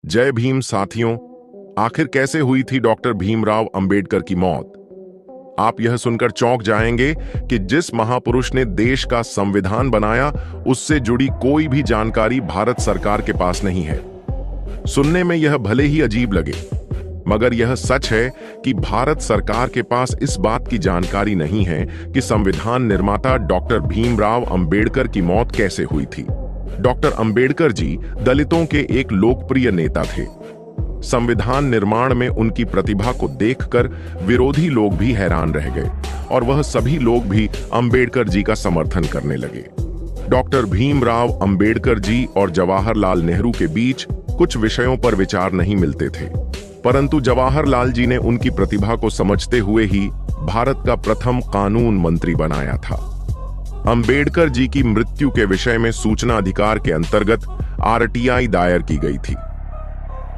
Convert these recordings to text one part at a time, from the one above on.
जय भीम साथियों। आखिर कैसे हुई थी डॉक्टर भीमराव अंबेडकर की मौत? आप यह सुनकर चौंक जाएंगे कि जिस महापुरुष ने देश का संविधान बनाया, उससे जुड़ी कोई भी जानकारी भारत सरकार के पास नहीं है। सुनने में यह भले ही अजीब लगे, मगर यह सच है कि भारत सरकार के पास इस बात की जानकारी नहीं है कि संविधान निर्माता डॉक्टर भीमराव अंबेडकर की मौत कैसे हुई थी। डॉक्टर अंबेडकर जी दलितों के एक लोकप्रिय नेता थे। संविधान निर्माण में उनकी प्रतिभा को देखकर विरोधी लोग भी हैरान रह गए और वह सभी लोग भी अंबेडकर जी का समर्थन करने लगे। डॉक्टर भीमराव अंबेडकर जी और जवाहरलाल नेहरू के बीच कुछ विषयों पर विचार नहीं मिलते थे, परंतु जवाहरलाल जी ने उनकी प्रतिभा को समझते हुए ही भारत का प्रथम कानून मंत्री बनाया था। अंबेडकर जी की मृत्यु के विषय में सूचना अधिकार के अंतर्गत आरटीआई दायर की गई थी।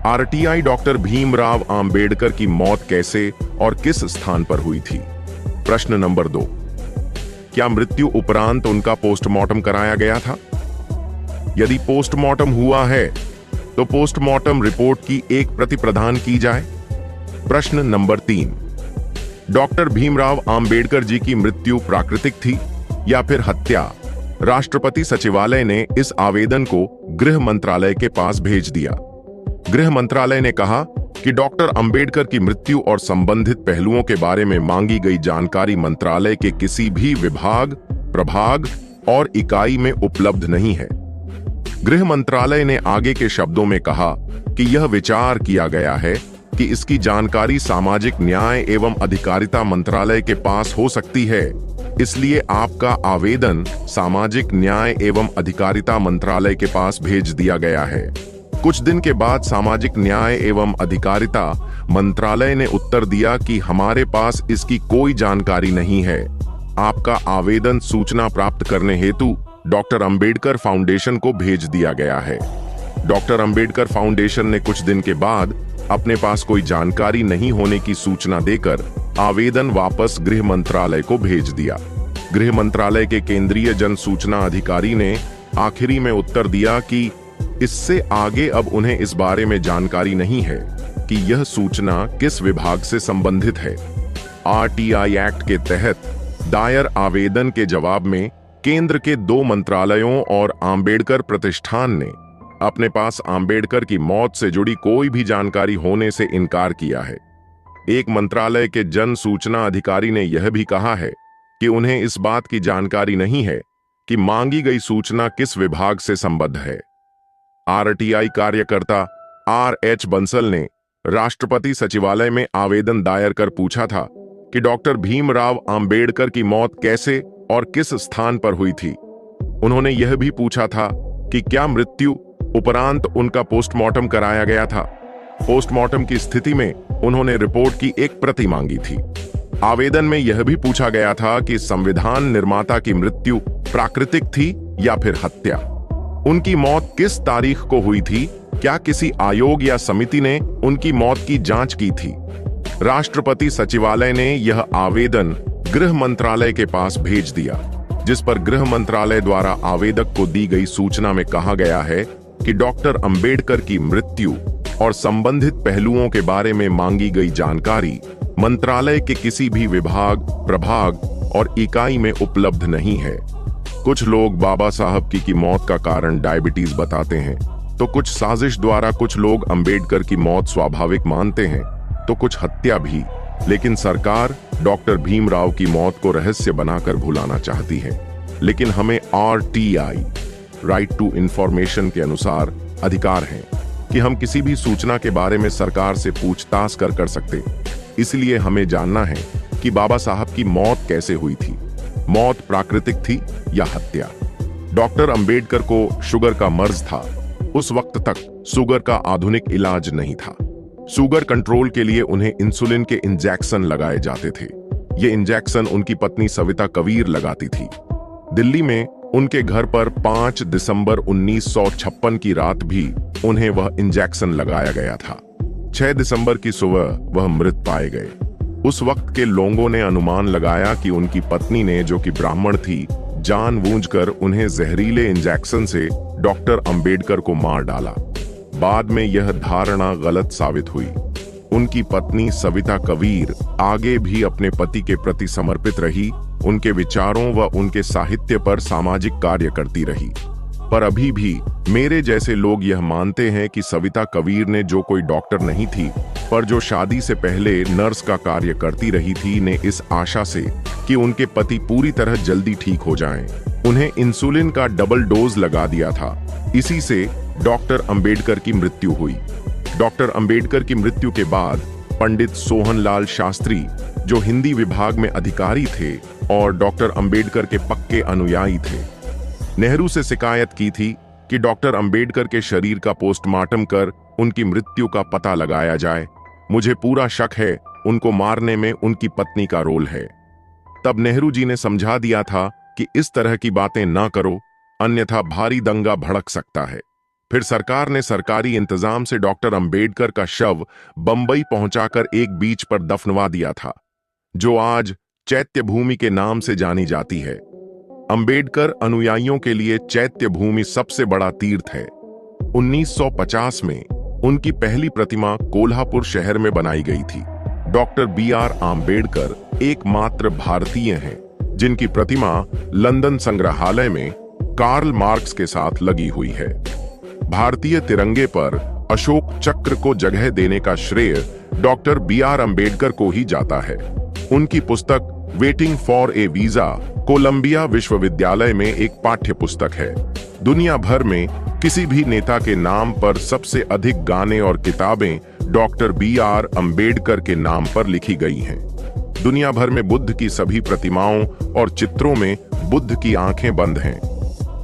आरटीआई डॉक्टर भीमराव अंबेडकर की मौत कैसे और किस स्थान पर हुई थी? प्रश्न नंबर 2, क्या मृत्यु उपरांत उनका पोस्टमार्टम कराया गया था? यदि पोस्टमार्टम हुआ है तो पोस्टमार्टम रिपोर्ट की एक प्रति प्रदान की जाए। प्रश्न नंबर 3, डॉक्टर भीमराव अंबेडकर जी की मृत्यु प्राकृतिक थी या फिर हत्या? राष्ट्रपति सचिवालय ने इस आवेदन को गृह मंत्रालय के पास भेज दिया। गृह मंत्रालय ने कहा कि डॉक्टर अंबेडकर की मृत्यु और संबंधित पहलुओं के बारे में मांगी गई जानकारी मंत्रालय के किसी भी विभाग, प्रभाग और इकाई में उपलब्ध नहीं है। गृह मंत्रालय ने आगे के शब्दों में कहा कि यह विचार किया गया है कि इसकी जानकारी सामाजिक न्याय एवं अधिकारिता मंत्रालय के पास हो सकती है, इसलिए आपका आवेदन सामाजिक न्याय एवं अधिकारिता मंत्रालय के पास भेज दिया गया है। कुछ दिन के बाद सामाजिक न्याय एवं अधिकारिता मंत्रालय ने उत्तर दिया कि हमारे पास इसकी कोई जानकारी नहीं है। आपका आवेदन सूचना प्राप्त करने हेतु डॉक्टर अंबेडकर फाउंडेशन को भेज दिया गया है। डॉक्टर अंबेडकर फाउंडेशन ने कुछ दिन के बाद अपने पास कोई जानकारी नहीं होने की सूचना देकर आवेदन वापस गृह मंत्रालय को भेज दिया। गृह मंत्रालय के केंद्रीय जन सूचना अधिकारी ने आखिरी में उत्तर दिया कि इससे आगे अब उन्हें इस बारे में जानकारी नहीं है कि यह सूचना किस विभाग से संबंधित है। आरटीआई एक्ट के तहत दायर आवेदन के जवाब में केंद्र के 2 मंत्रालयों और अंबेडकर प्रतिष्ठान ने अपने पास अंबेडकर की मौत से जुड़ी कोई भी जानकारी होने से इनकार किया है। एक मंत्रालय के जन सूचना अधिकारी ने यह भी कहा है कि उन्हें इस बात की जानकारी नहीं है कि मांगी गई सूचना किस विभाग से संबद्ध है। आरटीआई कार्यकर्ता आर.एच. बंसल ने राष्ट्रपति सचिवालय में आवेदन दायर कर पूछा था कि डॉक्टर भीमराव अंबेडकर की मौत कैसे और किस स्थान पर हुई थी। उन्होंने यह भी पूछा था कि क्या मृत्यु उपरांत उनका पोस्टमार्टम कराया गया था। पोस्टमार्टम की स्थिति में उन्होंने रिपोर्ट की एक प्रति मांगी थी। आवेदन में यह भी पूछा गया था कि संविधान निर्माता की मृत्यु प्राकृतिक थी या फिर हत्या। उनकी मौत किस तारीख को हुई थी? क्या किसी आयोग या समिति ने उनकी मौत की जांच की थी? राष्ट्रपति सचिवालय ने यह आवेदन गृह मंत्रालय के पास भेज दिया, जिस पर गृह मंत्रालय द्वारा आवेदक को दी गई सूचना में कहा गया है कि डॉक्टर अंबेडकर की मृत्यु और संबंधित पहलुओं के बारे में मांगी गई जानकारी मंत्रालय के किसी भी विभाग, प्रभाग और इकाई में उपलब्ध नहीं है। कुछ लोग बाबा साहब की मौत का कारण डायबिटीज बताते हैं, तो कुछ साजिश द्वारा कुछ लोग अंबेडकर की मौत स्वाभाविक मानते हैं, तो कुछ हत्या भी। लेकिन सरकार डॉक्टर भीमराव की मौत को रहस्य बनाकर भुलाना चाहती है। लेकिन हमें आरटीआई राइट टू इंफॉर्मेशन के अनुसार अधिकार है कि हम किसी भी सूचना के बारे में सरकार से पूछताछ कर सकते। इसलिए हमें जानना है कि बाबा साहब की मौत कैसे हुई थी। मौत प्राकृतिक थी या हत्या? डॉक्टर अंबेडकर को शुगर का मर्ज था। उस वक्त तक शुगर का आधुनिक इलाज नहीं था। शुगर कंट्रोल के लिए उन्हें इंसुलिन के इंजेक्शन लगाए जाते थे। ये इंजेक्शन उनकी पत्नी सविता कबीर लगाती थी। दिल्ली में उनके घर पर 5 दिसंबर 1956 की रात भी उन्हें वह इंजेक्शन लगाया गया था। 6 दिसंबर की सुबह वह मृत पाए गए। उस वक्त के लोगों ने अनुमान लगाया कि उनकी पत्नी ने, जो कि ब्राह्मण थी, जानबूझकर उन्हें जहरीले इंजेक्शन से डॉक्टर अंबेडकर को मार डाला। बाद में यह धारणा गलत साबित हुई। उनकी पत्नी सविता कबीर आगे भी अपने पति के प्रति समर्पित रही, उनके विचारों व उनके साहित्य पर सामाजिक कार्य करती रही। पर अभी भी मेरे जैसे लोग यह मानते हैं कि सविता कबीर ने, जो कोई डॉक्टर नहीं थी पर जो शादी से पहले नर्स का कार्य करती रही थी, ने इस आशा से कि उनके पति पूरी तरह जल्दी ठीक हो जाएं, उन्हें इंसुलिन का डबल डोज लगा दिया था। इसी से डॉक्टर अंबेडकर की मृत्यु हुई। डॉक्टर अंबेडकर की मृत्यु के बाद पंडित सोहनलाल शास्त्री, जो हिंदी विभाग में अधिकारी थे और डॉक्टर अंबेडकर के पक्के अनुयायी थे, नेहरू से शिकायत की थी कि डॉक्टर अंबेडकर के शरीर का पोस्टमार्टम कर उनकी मृत्यु का पता लगाया जाए। मुझे पूरा शक है उनको मारने में उनकी पत्नी का रोल है। तब नेहरू जी ने समझा दिया था कि इस तरह की बातें ना करो, अन्यथा भारी दंगा भड़क सकता है। फिर सरकार ने सरकारी इंतजाम से डॉक्टर अंबेडकर का शव बंबई पहुंचाकर एक बीच पर दफनवा दिया था, जो आज चैत्य भूमि के नाम से जानी जाती है। अंबेडकर अनुयायियों के लिए चैत्य भूमि सबसे बड़ा तीर्थ है। 1950 में उनकी पहली प्रतिमा कोल्हापुर शहर में बनाई गई थी। Doctor B.R. आम्बेडकर एकमात्र भारतीय हैं जिनकी प्रतिमा लंदन संग्रहालय में कार्ल मार्क्स के साथ लगी हुई है। भारतीय तिरंगे पर अशोक चक्र को जगह देने का श्रेय डॉक्टर B.R. आम्बेडकर को ही जाता है। उनकी पुस्तक waiting for a visa Columbia विश्वविद्यालय में एक पाठ्य पुस्तक है। दुनिया भर में किसी भी नेता के नाम पर सबसे अधिक गाने और किताबें डॉक्टर B.R. आम्बेडकर के नाम पर लिखी गई हैं। दुनिया भर में बुद्ध की सभी प्रतिमाओं और चित्रों में बुद्ध की आंखें बंद हैं,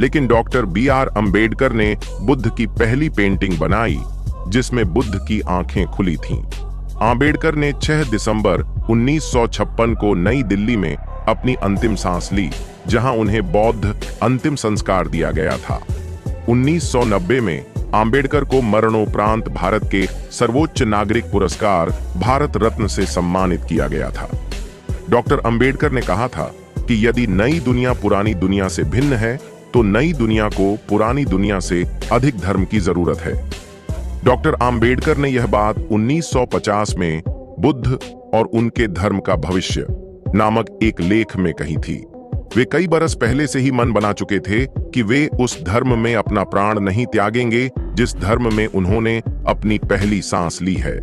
लेकिन डॉक्टर B.R. आम्बेडकर ने बुद्ध की पहली पेंटिंग बनाई जिसमें बुद्ध की आंखें खुली थीं। आम्बेडकर ने 6 दिसंबर 1956 को नई दिल्ली में अपनी अंतिम सांस ली, जहां उन्हें बौद्ध अंतिम संस्कार दिया गया था। 1990 में आम्बेडकर को मरणोपरांत भारत के सर्वोच्च नागरिक पुरस्कार भारत रत्न से सम्मानित किया गया था। डॉक्टर आम्बेडकर ने कहा था कि यदि नई दुनिया पुरानी दुनिया से भिन्न है तो नई दुनिया को पुरानी दुनिया से अधिक धर्म की जरूरत है। डॉक्टर आम्बेडकर ने यह बात 1950 में बुद्ध और उनके धर्म का भविष्य नामक एक लेख में कही थी। वे कई बरस पहले से ही मन बना चुके थे कि वे उस धर्म में अपना प्राण नहीं त्यागेंगे जिस धर्म में उन्होंने अपनी पहली सांस ली है।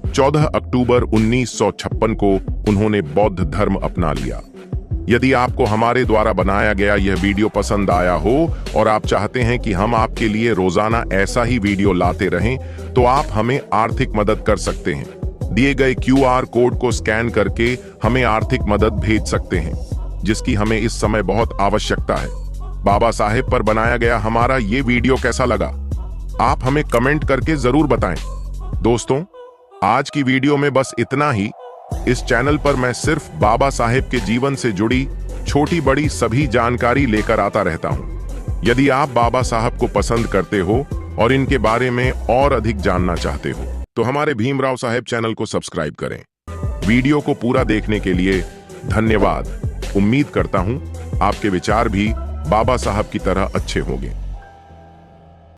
14 अक्टूबर 1956 को उन्होंने बौद्ध धर्म अपना लिया। यदि आपको हमारे द्वारा बनाया गया यह वीडियो पसंद आया हो और आप चाहते हैं कि हम आपके लिए रोजाना ऐसा ही वीडियो लाते रहें, तो आप हमें आर्थिक मदद कर सकते हैं। दिए गए QR कोड को स्कैन करके हमें आर्थिक मदद भेज सकते हैं, जिसकी हमें इस समय बहुत आवश्यकता है। बाबा साहेब पर बनाया गया हमारा ये वीडियो कैसा लगा, आप हमें कमेंट करके जरूर बताएं। दोस्तों, आज की वीडियो में बस इतना ही। इस चैनल पर मैं सिर्फ बाबा साहेब के जीवन से जुड़ी छोटी बड़ी सभी जानकारी लेकर आता रहता हूं। यदि आप बाबा साहब को पसंद करते हो और इनके बारे में और अधिक जानना चाहते हो तो हमारे भीमराव साहेब चैनल को सब्सक्राइब करें। वीडियो को पूरा देखने के लिए धन्यवाद। उम्मीद करता हूं आपके विचार भी बाबा साहब की तरह अच्छे होंगे।